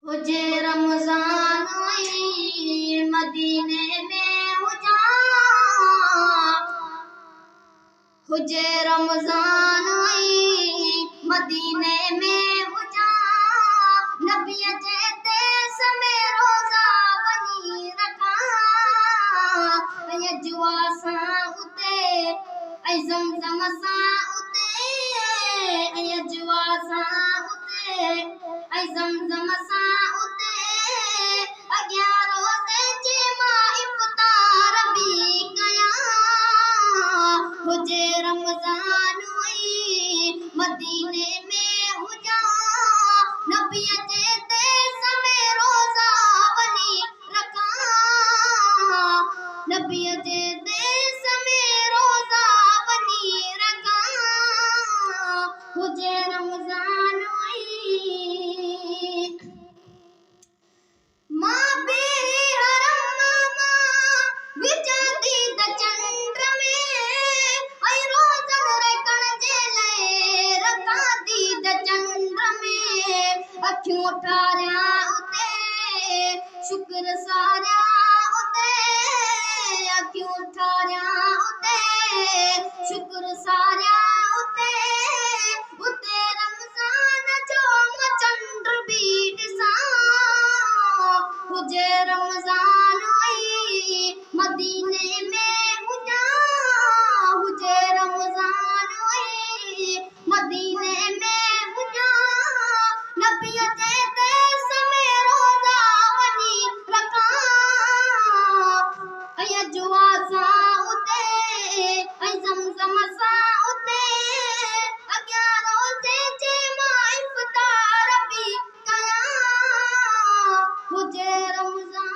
हुजे रमज़ान आई मदीने में हुजा, हुजे रमज़ान आई मदीने में हुजा, नबीअ जे देस में रोज़ा वञी रखा, अजवा सां उते ऐं ज़मज़म सां उते, अजवा सां उते ऐं ज़मज़म सां उते, अॻियां रोज़े जे मां इफ़्तार बि कयां, हुजे रमज़ान आई मदीने में हुजा, नबीअ जे देस में रोज़ा वञी रखां, नबीअ जे देस में रोज़ा वञी रखां, हुजे रमज़ान आई। मां बेरी हरम मां विझंदी त चंड में, ऐं रोज़न रखण जे लाइ रखांदी त चंड में, अखियूं ठारियां उते शुक्र सारियां उते, अखियूं ठारियां उते शुक्र सारियां उते, उते रमज़ान जो मां चंड बि ॾिसां, हुजे रमज़ान आई मदीने में हुजा, हुजे रमज़ान आई मदीने में हुजा, नबीअ जे देस में रोज़ा वञी रखां, अजवा सां उते ऐं ज़मज़म सां उते, अॻियां रोज़े जे मां इफ़्तार बि कयां, हुजे रमज़ान।